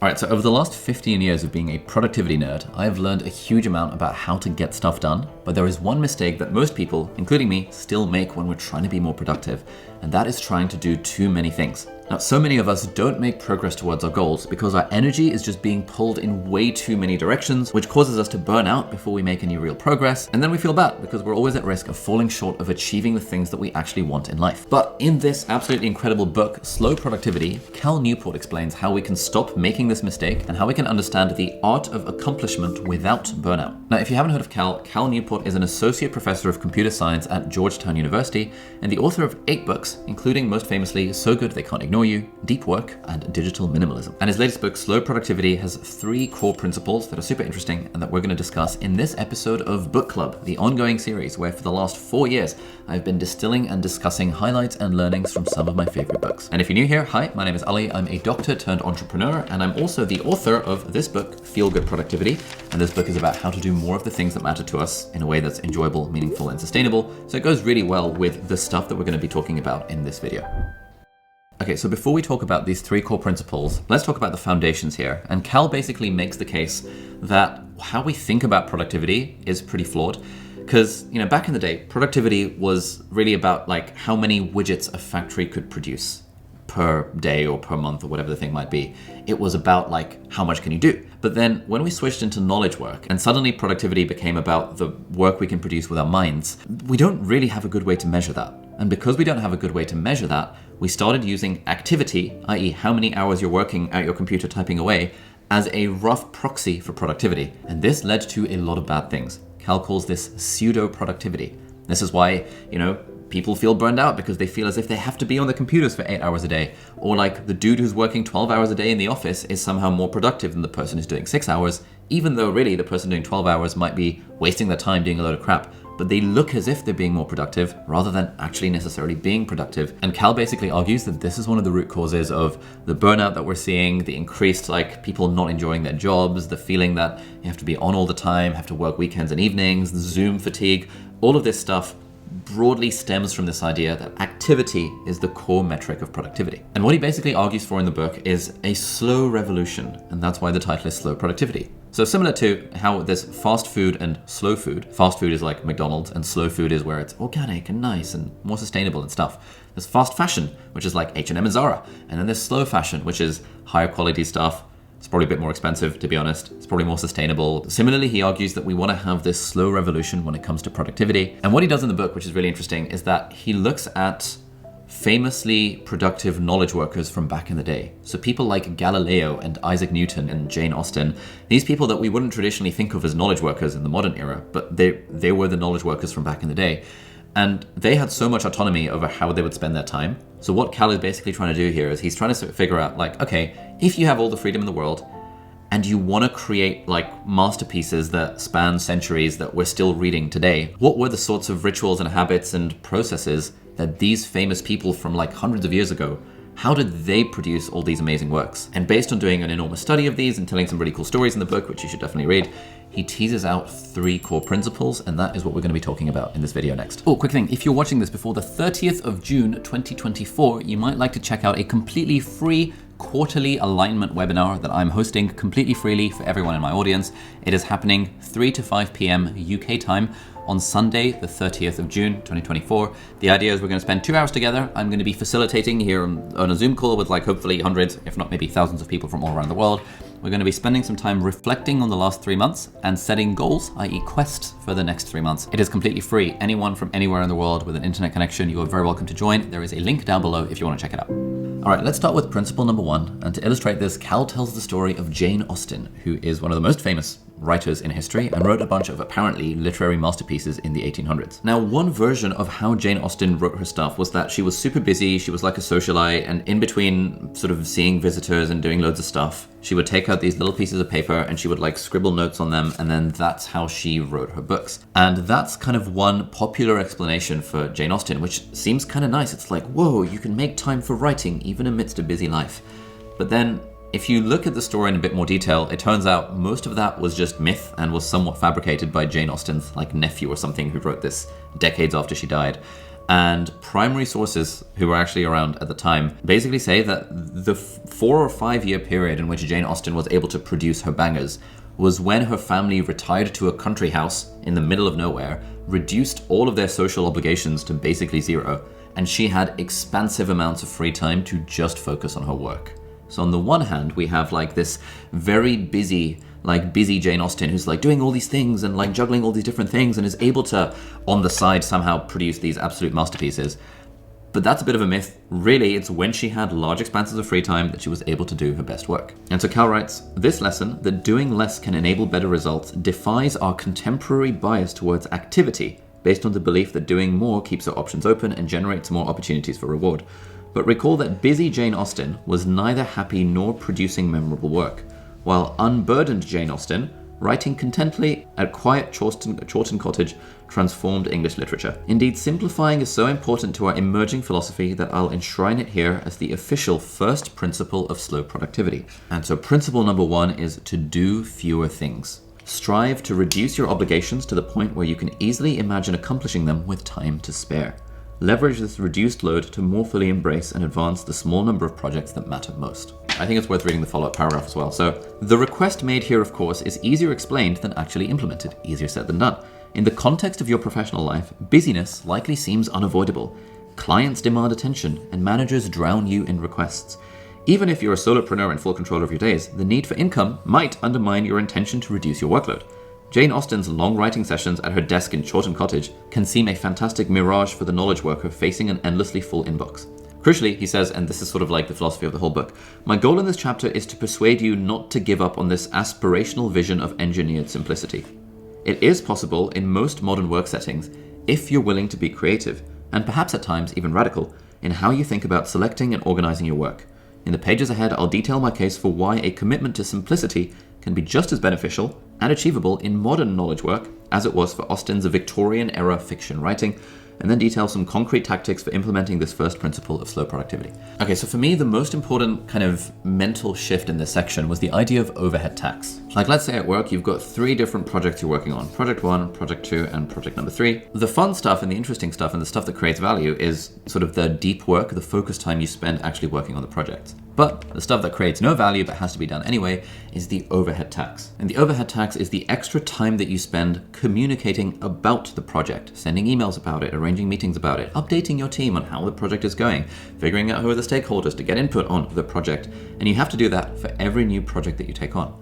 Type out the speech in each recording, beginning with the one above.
Alright, so over the last 15 years of being a productivity nerd, I have learned a huge amount about how to get stuff done, but there is one mistake that most people, including me, still make when we're trying to be more productive, and that is trying to do too many things. Now, so many of us don't make progress towards our goals because our energy is just being pulled in way too many directions, which causes us to burn out before we make any real progress, and then we feel bad because we're always at risk of falling short of achieving the things that we actually want in life. But in this absolutely incredible book, Slow Productivity, Cal Newport explains how we can stop making this mistake and how we can understand the art of accomplishment without burnout. Now, if you haven't heard of Cal Newport is an associate professor of computer science at Georgetown University and the author of 8 books, including most famously So Good They Can't Ignore You, Deep Work, and Digital Minimalism. And his latest book, Slow Productivity, has 3 core principles that are super interesting and that we're going to discuss in this episode of Book Club, the ongoing series where for the last 4 years, I've been distilling and discussing highlights and learnings from some of my favorite books. And if you're new here, hi, my name is Ali. I'm a doctor turned entrepreneur, and I'm also the author of this book, Feel Good Productivity. And this book is about how to do more of the things that matter to us in a way that's enjoyable, meaningful, and sustainable. So it goes really well with the stuff that we're going to be talking about in this video. Okay, so before we talk about these 3 core principles, let's talk about the foundations here. And Cal basically makes the case that how we think about productivity is pretty flawed. Because, back in the day, productivity was really about like how many widgets a factory could produce per day or per month or whatever the thing might be. It was about like, how much can you do? But then when we switched into knowledge work and suddenly productivity became about the work we can produce with our minds, we don't really have a good way to measure that. And because we don't have a good way to measure that, we started using activity, i.e. how many hours you're working at your computer typing away, as a rough proxy for productivity. And this led to a lot of bad things. Cal calls this pseudo-productivity. This is why, people feel burned out because they feel as if they have to be on the computers for 8 hours a day. Or like the dude who's working 12 hours a day in the office is somehow more productive than the person who's doing 6 hours, even though really the person doing 12 hours might be wasting their time doing a load of crap. But they look as if they're being more productive rather than actually necessarily being productive. And Cal basically argues that this is one of the root causes of the burnout that we're seeing, the increased people not enjoying their jobs, the feeling that you have to be on all the time, have to work weekends and evenings, the Zoom fatigue, all of this stuff broadly stems from this idea that activity is the core metric of productivity. And what he basically argues for in the book is a slow revolution, and that's why the title is Slow Productivity. So similar to how there's fast food and slow food. Fast food is like McDonald's, and slow food is where it's organic and nice and more sustainable and stuff. There's fast fashion, which is like H&M and Zara. And then there's slow fashion, which is higher quality stuff. It's probably a bit more expensive, to be honest. It's probably more sustainable. Similarly, he argues that we want to have this slow revolution when it comes to productivity. And what he does in the book, which is really interesting, is that he looks at famously productive knowledge workers from back in the day. So people like Galileo and Isaac Newton and Jane Austen, these people that we wouldn't traditionally think of as knowledge workers in the modern era, but they were the knowledge workers from back in the day. And they had so much autonomy over how they would spend their time. So what Cal is basically trying to do here is he's trying to figure out okay, if you have all the freedom in the world and you want to create masterpieces that span centuries that we're still reading today, what were the sorts of rituals and habits and processes that these famous people from hundreds of years ago, how did they produce all these amazing works? And based on doing an enormous study of these and telling some really cool stories in the book, which you should definitely read, he teases out 3 core principles, and that is what we're going to be talking about in this video next. Oh, quick thing, if you're watching this before the 30th of June 2024, you might like to check out a completely free quarterly alignment webinar that I'm hosting completely freely for everyone in my audience. It is happening 3 to 5 p.m. UK time on Sunday, the 30th of June, 2024. The idea is we're going to spend 2 hours together. I'm going to be facilitating here on a Zoom call with hopefully hundreds, if not maybe thousands of people from all around the world. We're going to be spending some time reflecting on the last 3 months and setting goals, i.e. quests, for the next 3 months. It is completely free. Anyone from anywhere in the world with an internet connection, you are very welcome to join. There is a link down below if you want to check it out. All right, let's start with principle number 1. And to illustrate this, Cal tells the story of Jane Austen, who is one of the most famous writers in history and wrote a bunch of apparently literary masterpieces in the 1800s. Now, one version of how Jane Austen wrote her stuff was that she was super busy, she was like a socialite, and in between sort of seeing visitors and doing loads of stuff, she would take out these little pieces of paper and she would scribble notes on them, and then that's how she wrote her books. And that's kind of one popular explanation for Jane Austen, which seems kind of nice. It's like, whoa, you can make time for writing even amidst a busy life. But then if you look at the story in a bit more detail, it turns out most of that was just myth and was somewhat fabricated by Jane Austen's nephew or something who wrote this decades after she died. And primary sources who were actually around at the time basically say that the 4 or 5 year period in which Jane Austen was able to produce her bangers was when her family retired to a country house in the middle of nowhere, reduced all of their social obligations to basically zero, and she had expansive amounts of free time to just focus on her work. So on the one hand, we have like this very busy Jane Austen who's like doing all these things and like juggling all these different things and is able to, on the side, somehow produce these absolute masterpieces. But that's a bit of a myth. Really, it's when she had large expanses of free time that she was able to do her best work. And so Cal writes, this lesson, that doing less can enable better results, defies our contemporary bias towards activity, based on the belief that doing more keeps our options open and generates more opportunities for reward. But recall that busy Jane Austen was neither happy nor producing memorable work, while unburdened Jane Austen, writing contentedly at quiet Chawton Cottage, transformed English literature. Indeed, simplifying is so important to our emerging philosophy that I'll enshrine it here as the official first principle of slow productivity. And so principle number 1 is to do fewer things. Strive to reduce your obligations to the point where you can easily imagine accomplishing them with time to spare. Leverage this reduced load to more fully embrace and advance the small number of projects that matter most. I think it's worth reading the follow-up paragraph as well. So, the request made here, of course, is easier explained than actually implemented. Easier said than done. In the context of your professional life, busyness likely seems unavoidable. Clients demand attention, and managers drown you in requests. Even if you're a solopreneur in full control of your days, the need for income might undermine your intention to reduce your workload. Jane Austen's long writing sessions at her desk in Chawton Cottage can seem a fantastic mirage for the knowledge worker facing an endlessly full inbox. Crucially, he says, and this is sort of like the philosophy of the whole book, my goal in this chapter is to persuade you not to give up on this aspirational vision of engineered simplicity. It is possible in most modern work settings if you're willing to be creative, and perhaps at times even radical, in how you think about selecting and organizing your work. In the pages ahead, I'll detail my case for why a commitment to simplicity can be just as beneficial and achievable in modern knowledge work as it was for Austen's Victorian-era fiction writing, and then detail some concrete tactics for implementing this first principle of slow productivity. Okay, so for me, the most important kind of mental shift in this section was the idea of overhead tax. Like, let's say at work, you've got 3 different projects you're working on. Project 1, Project 2, and Project number 3. The fun stuff and the interesting stuff and the stuff that creates value is sort of the deep work, the focused time you spend actually working on the project. But the stuff that creates no value but has to be done anyway is the overhead tax. And the overhead tax is the extra time that you spend communicating about the project, sending emails about it, arranging meetings about it, updating your team on how the project is going, figuring out who are the stakeholders to get input on the project. And you have to do that for every new project that you take on.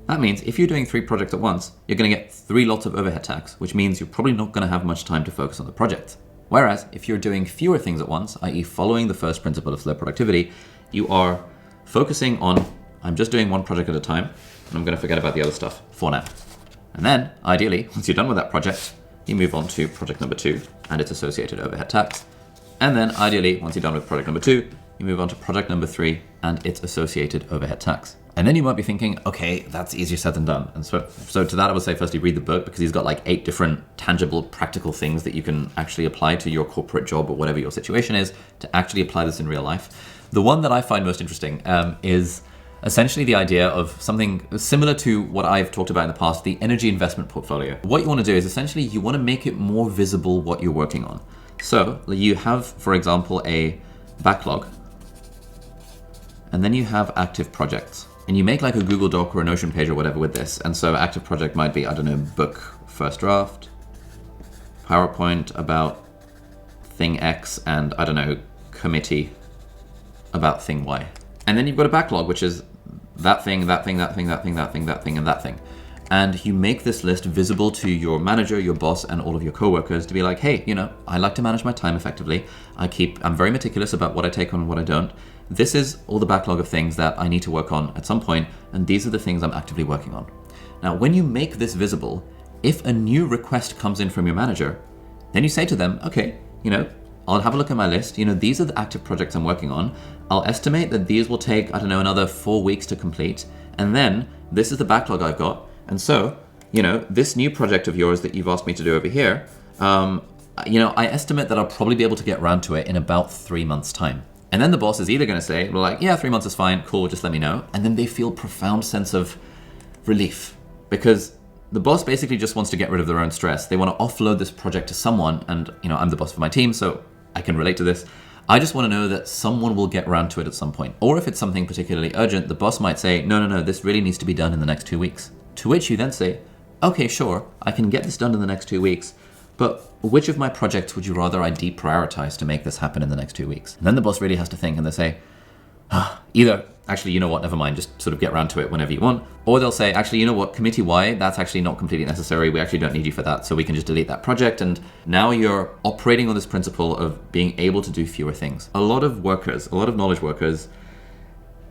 That means if you're doing 3 projects at once, you're going to get 3 lots of overhead tax, which means you're probably not going to have much time to focus on the project. Whereas if you're doing fewer things at once, i.e. following the first principle of slow productivity, you are focusing on, I'm just doing one project at a time, and I'm going to forget about the other stuff for now. And then, ideally, once you're done with that project, you move on to project number 2 and its associated overhead tax. And then, ideally, once you're done with project number 2, you move on to project number 3 and its associated overhead tax. And then you might be thinking, okay, that's easier said than done. And so to that, I would say firstly, read the book, because he's got like 8 different tangible, practical things that you can actually apply to your corporate job or whatever your situation is to actually apply this in real life. The one that I find most interesting is essentially the idea of something similar to what I've talked about in the past, the energy investment portfolio. What you want to do is essentially you want to make it more visible what you're working on. So you have, for example, a backlog, and then you have active projects. And you make like a Google Doc or a Notion page or whatever with this. And so active project might be, I don't know, book first draft, PowerPoint about thing X, and I don't know, committee about thing Y. And then you've got a backlog, which is that thing, that thing, that thing, that thing, that thing, that thing, and that thing. And you make this list visible to your manager, your boss, and all of your coworkers to be like, hey, you know, I like to manage my time effectively. I'm very meticulous about what I take on and what I don't. This is all the backlog of things that I need to work on at some point, and these are the things I'm actively working on. Now, when you make this visible, if a new request comes in from your manager, then you say to them, okay, you know, I'll have a look at my list. You know, these are the active projects I'm working on. I'll estimate that these will take, I don't know, another 4 weeks to complete. And then this is the backlog I've got. And so, you know, this new project of yours that you've asked me to do over here, you know, I estimate that I'll probably be able to get around to it in about 3 months' time. And then the boss is either going to say, well, like, yeah, 3 months is fine, cool, just let me know. And then they feel profound sense of relief, because the boss basically just wants to get rid of their own stress. They want to offload this project to someone, and, you know, I'm the boss of my team, so I can relate to this. I just want to know that someone will get around to it at some point. Or if it's something particularly urgent, the boss might say, no, this really needs to be done in the next 2 weeks. To which you then say, okay, sure, I can get this done in the next 2 weeks, but which of my projects would you rather I deprioritize to make this happen in the next 2 weeks? And then the boss really has to think, and they say, either, actually, you know what, never mind, just sort of get around to it whenever you want. Or they'll say, actually, you know what, committee-wide, that's actually not completely necessary. We actually don't need you for that, so we can just delete that project. And now you're operating on this principle of being able to do fewer things. A lot of knowledge workers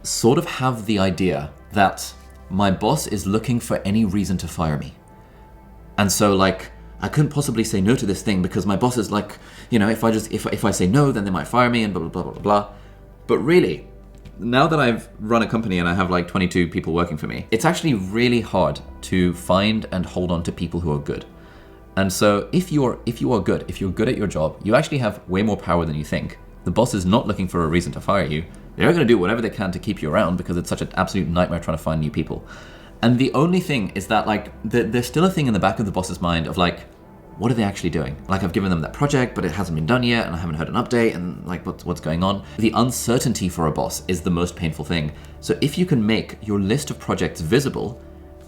sort of have the idea that my boss is looking for any reason to fire me. And so, like, I couldn't possibly say no to this thing because my boss is like, you know, if I say no, then they might fire me and blah, blah, blah, blah, blah. But really, now that I've run a company and I have like 22 people working for me, it's actually really hard to find and hold on to people who are good. And so if you are good, if you're good at your job, you actually have way more power than you think. The boss is not looking for a reason to fire you. They're going to do whatever they can to keep you around because it's such an absolute nightmare trying to find new people. And the only thing is that like there's still a thing in the back of the boss's mind of like, what are they actually doing? Like, I've given them that project, but it hasn't been done yet, and I haven't heard an update, and like, what's going on? The uncertainty for a boss is the most painful thing. So if you can make your list of projects visible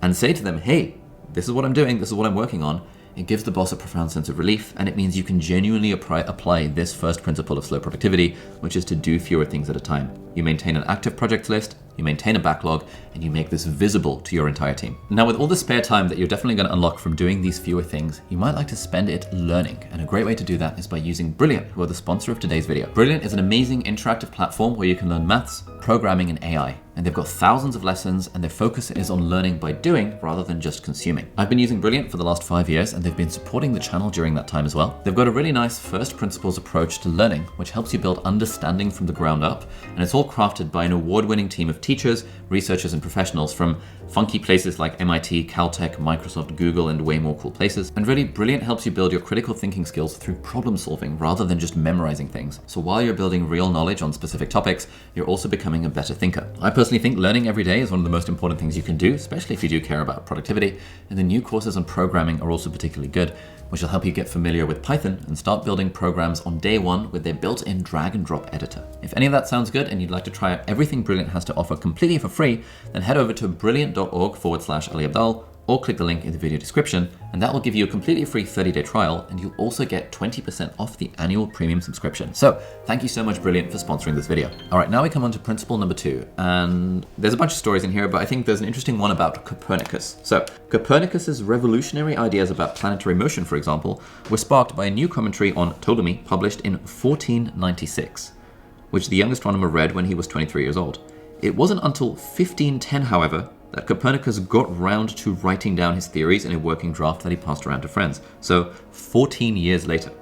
and say to them, hey, this is what I'm doing, this is what I'm working on, it gives the boss a profound sense of relief, and it means you can genuinely apply this first principle of slow productivity, which is to do fewer things at a time. You maintain an active projects list, you maintain a backlog, and you make this visible to your entire team. Now, with all the spare time that you're definitely going to unlock from doing these fewer things, you might like to spend it learning. And a great way to do that is by using Brilliant, who are the sponsor of today's video. Brilliant is an amazing interactive platform where you can learn maths, programming, and AI. And they've got thousands of lessons, and their focus is on learning by doing rather than just consuming. I've been using Brilliant for the last 5 years, and they've been supporting the channel during that time as well. They've got a really nice first principles approach to learning, which helps you build understanding from the ground up. And it's all crafted by an award-winning team of teachers, researchers, and professionals from funky places like MIT, Caltech, Microsoft, Google, and way more cool places. And really, Brilliant helps you build your critical thinking skills through problem solving rather than just memorizing things. So while you're building real knowledge on specific topics, you're also becoming a better thinker. I personally think learning every day is one of the most important things you can do, especially if you do care about productivity. And the new courses on programming are also particularly good, which will help you get familiar with Python and start building programs on day one with their built-in drag and drop editor. If any of that sounds good and you'd like to try out everything Brilliant has to offer completely for free, then head over to brilliant.org/Ali Abdaal or click the link in the video description, and that will give you a completely free 30-day trial, and you'll also get 20% off the annual premium subscription. So thank you so much, Brilliant, for sponsoring this video. All right, now we come on to principle number 2, and there's a bunch of stories in here, but I think there's an interesting one about Copernicus. So Copernicus's revolutionary ideas about planetary motion, for example, were sparked by a new commentary on Ptolemy published in 1496, which the young astronomer read when he was 23 years old. It wasn't until 1510, however, that Copernicus got round to writing down his theories in a working draft that he passed around to friends. So 14 years later.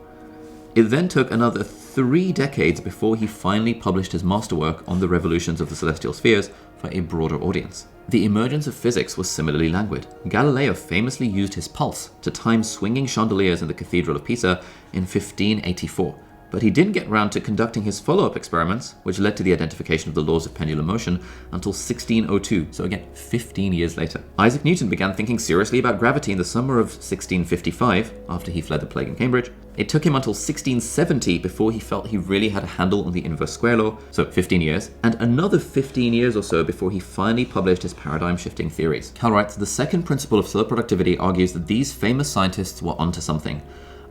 It then took another 3 decades before he finally published his masterwork on the revolutions of the celestial spheres for a broader audience. The emergence of physics was similarly languid. Galileo famously used his pulse to time swinging chandeliers in the Cathedral of Pisa in 1584. But he didn't get round to conducting his follow-up experiments, which led to the identification of the laws of pendulum motion, until 1602, so again, 15 years later. Isaac Newton began thinking seriously about gravity in the summer of 1655, after he fled the plague in Cambridge. It took him until 1670 before he felt he really had a handle on the inverse square law, so 15 years, and another 15 years or so before he finally published his paradigm-shifting theories. Cal writes, the second principle of slow productivity argues that these famous scientists were onto something.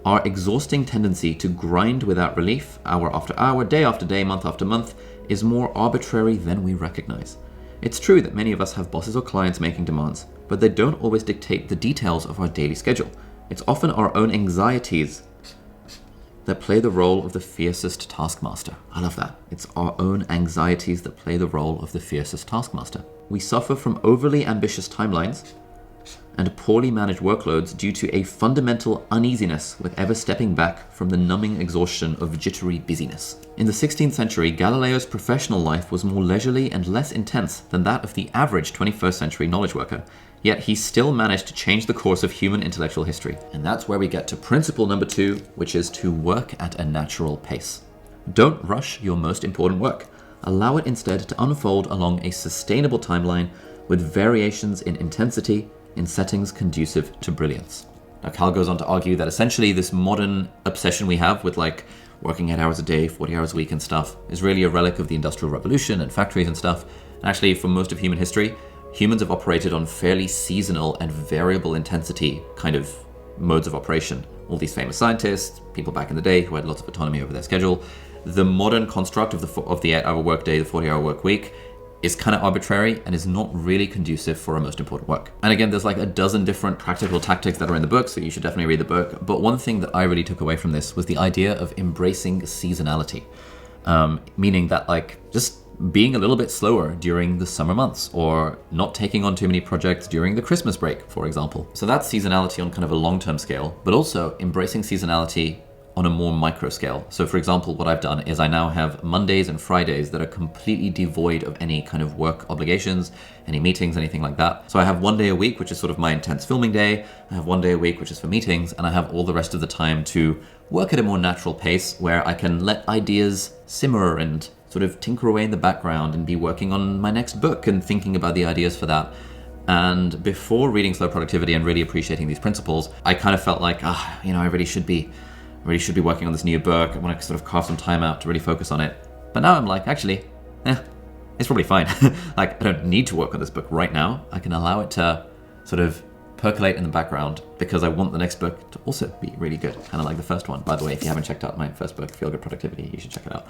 Our exhausting tendency to grind without relief, hour after hour, day after day, month after month, is more arbitrary than we recognize. It's true that many of us have bosses or clients making demands, but they don't always dictate the details of our daily schedule. It's often our own anxieties that play the role of the fiercest taskmaster. I love that. It's our own anxieties that play the role of the fiercest taskmaster. We suffer from overly ambitious timelines and poorly managed workloads due to a fundamental uneasiness with ever stepping back from the numbing exhaustion of jittery busyness. In the 16th century, Galileo's professional life was more leisurely and less intense than that of the average 21st century knowledge worker, yet he still managed to change the course of human intellectual history. And that's where we get to principle number 2, which is to work at a natural pace. Don't rush your most important work. Allow it instead to unfold along a sustainable timeline with variations in intensity, in settings conducive to brilliance. Now, Cal goes on to argue that essentially this modern obsession we have with like working 8 hours a day, 40 hours a week and stuff, is really a relic of the Industrial Revolution and factories and stuff. And actually, for most of human history, humans have operated on fairly seasonal and variable intensity kind of modes of operation. All these famous scientists, people back in the day who had lots of autonomy over their schedule. The modern construct of the 8-hour workday, the 40-hour work week, is kind of arbitrary and is not really conducive for our most important work. And again, there's like a dozen different practical tactics that are in the book, so you should definitely read the book. But one thing that I really took away from this was the idea of embracing seasonality, meaning that like just being a little bit slower during the summer months, or not taking on too many projects during the Christmas break, for example. So that's seasonality on kind of a long-term scale, but also embracing seasonality on a more micro scale. So for example, what I've done is I now have Mondays and Fridays that are completely devoid of any kind of work obligations, any meetings, anything like that. So I have one day a week, which is sort of my intense filming day. I have one day a week, which is for meetings, and I have all the rest of the time to work at a more natural pace where I can let ideas simmer and sort of tinker away in the background and be working on my next book and thinking about the ideas for that. And before reading Slow Productivity and really appreciating these principles, I kind of felt like, I really should be working on this new book. I want to sort of carve some time out to really focus on it. But now I'm like, actually, it's probably fine. Like, I don't need to work on this book right now. I can allow it to sort of percolate in the background because I want the next book to also be really good. Kind of like the first one. By the way, if you haven't checked out my first book, Feel Good Productivity, you should check it out.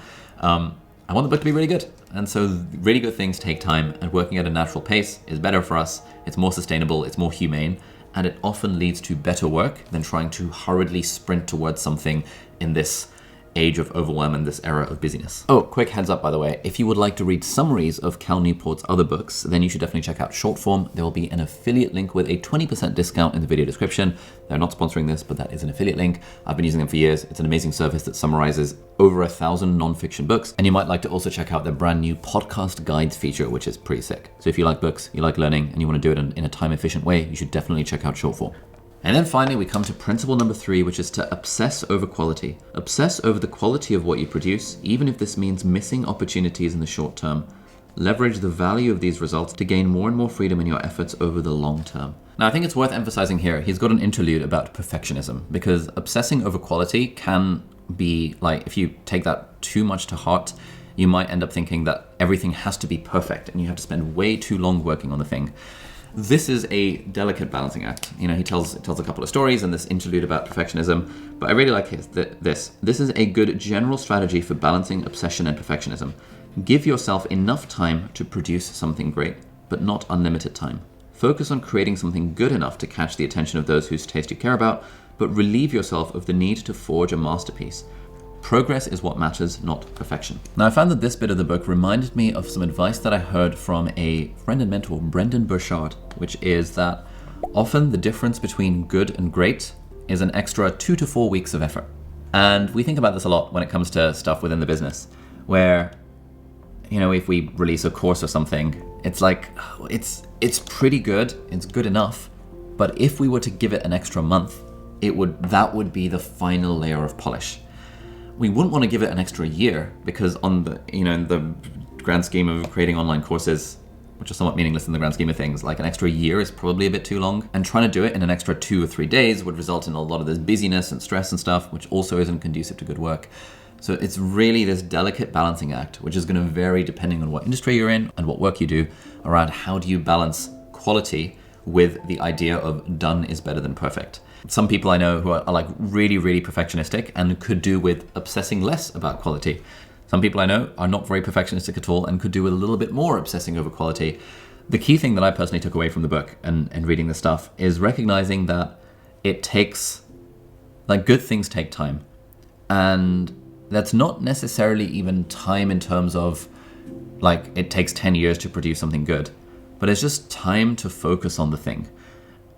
I want the book to be really good. And so really good things take time, and working at a natural pace is better for us. It's more sustainable, it's more humane, and it often leads to better work than trying to hurriedly sprint towards something in this age of overwhelm and this era of busyness. Oh, quick heads up, by the way, if you would like to read summaries of Cal Newport's other books, then you should definitely check out Shortform. There will be an affiliate link with a 20% discount in the video description. They're not sponsoring this, but that is an affiliate link. I've been using them for years. It's an amazing service that summarizes over 1,000 non-fiction books. And you might like to also check out their brand new podcast guides feature, which is pretty sick. So if you like books, you like learning, and you want to do it in a time-efficient way, you should definitely check out Shortform. And then finally, we come to principle number 3, which is to obsess over quality. Obsess over the quality of what you produce, even if this means missing opportunities in the short term. Leverage the value of these results to gain more and more freedom in your efforts over the long term. Now, I think it's worth emphasizing here, he's got an interlude about perfectionism, because obsessing over quality can be like, if you take that too much to heart, you might end up thinking that everything has to be perfect and you have to spend way too long working on the thing. This is a delicate balancing act. He tells a couple of stories in this interlude about perfectionism, but I really like this. This is a good general strategy for balancing obsession and perfectionism. Give yourself enough time to produce something great, but not unlimited time. Focus on creating something good enough to catch the attention of those whose taste you care about, but relieve yourself of the need to forge a masterpiece. Progress is what matters, not perfection. Now, I found that this bit of the book reminded me of some advice that I heard from a friend and mentor, Brendan Burchard, which is that often the difference between good and great is an extra 2 to 4 weeks of effort. And we think about this a lot when it comes to stuff within the business, where, if we release a course or something, it's like, it's pretty good, it's good enough, but if we were to give it an extra month, that would be the final layer of polish. We wouldn't want to give it an extra year, because on the, in the grand scheme of creating online courses, which are somewhat meaningless in the grand scheme of things, like an extra year is probably a bit too long. And trying to do it in an extra 2 or 3 days would result in a lot of this busyness and stress and stuff, which also isn't conducive to good work. So it's really this delicate balancing act, which is going to vary depending on what industry you're in and what work you do, around how do you balance quality with the idea of done is better than perfect. Some people I know who are like really, really perfectionistic and could do with obsessing less about quality. Some people I know are not very perfectionistic at all and could do with a little bit more obsessing over quality. The key thing that I personally took away from the book and reading this stuff is recognizing that it takes, like, good things take time. And that's not necessarily even time in terms of, like, it takes 10 years to produce something good, but it's just time to focus on the thing.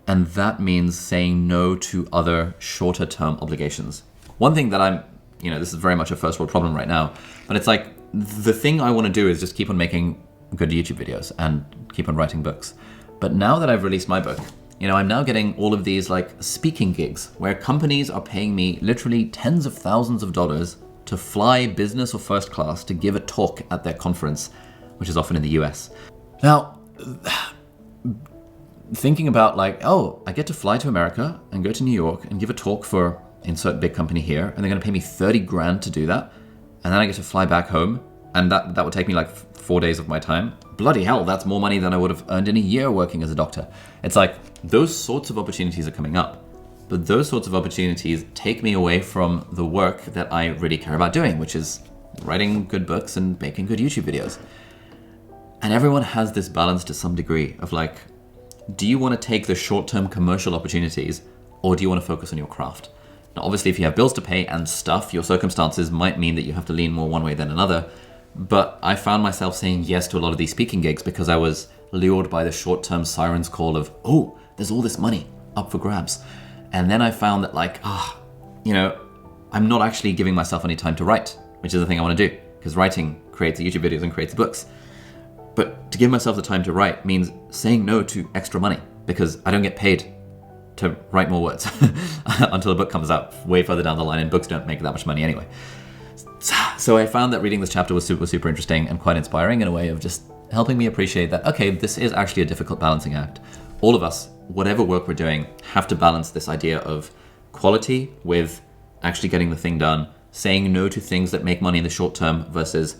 And that means saying no to other shorter term obligations. One thing that this is very much a first world problem right now, but it's like, the thing I want to do is just keep on making good YouTube videos and keep on writing books. But now that I've released my book, I'm now getting all of these like speaking gigs where companies are paying me literally tens of thousands of dollars to fly business or first class to give a talk at their conference, which is often in the US. Now, thinking about like, I get to fly to America and go to New York and give a talk for insert big company here, and they're going to pay me 30 grand to do that. And then I get to fly back home, and that would take me like 4 days of my time. Bloody hell, that's more money than I would have earned in a year working as a doctor. It's like those sorts of opportunities are coming up, but those sorts of opportunities take me away from the work that I really care about doing, which is writing good books and making good YouTube videos. And everyone has this balance to some degree of like, do you want to take the short-term commercial opportunities, or do you want to focus on your craft? Now, obviously, if you have bills to pay and stuff, your circumstances might mean that you have to lean more one way than another. But I found myself saying yes to a lot of these speaking gigs because I was lured by the short-term siren's call of, oh, there's all this money up for grabs. And then I found that like, I'm not actually giving myself any time to write, which is the thing I want to do, because writing creates the YouTube videos and creates the books. But to give myself the time to write means saying no to extra money, because I don't get paid to write more words until a book comes out way further down the line, and books don't make that much money anyway. So I found that reading this chapter was super interesting and quite inspiring in a way of just helping me appreciate that, okay, this is actually a difficult balancing act. All of us, whatever work we're doing, have to balance this idea of quality with actually getting the thing done, saying no to things that make money in the short term versus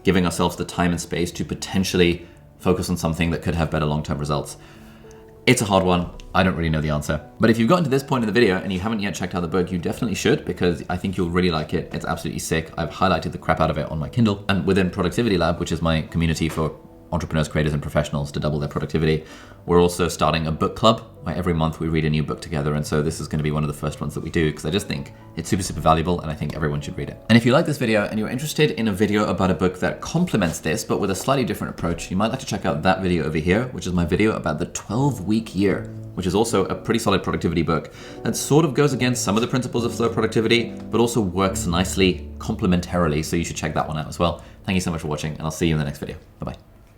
giving ourselves the time and space to potentially focus on something that could have better long-term results. It's a hard one. I don't really know the answer. But if you've gotten to this point in the video and you haven't yet checked out the book, you definitely should, because I think you'll really like it. It's absolutely sick. I've highlighted the crap out of it on my Kindle. And within Productivity Lab, which is my community for entrepreneurs, creators, and professionals to double their productivity, we're also starting a book club where every month we read a new book together. And so this is going to be one of the first ones that we do, because I just think it's super valuable and I think everyone should read it. And if you like this video and you're interested in a video about a book that complements this, but with a slightly different approach, you might like to check out that video over here, which is my video about the 12-week year, which is also a pretty solid productivity book that sort of goes against some of the principles of slow productivity, but also works nicely complementarily. So you should check that one out as well. Thank you so much for watching, and I'll see you in the next video. Bye-bye.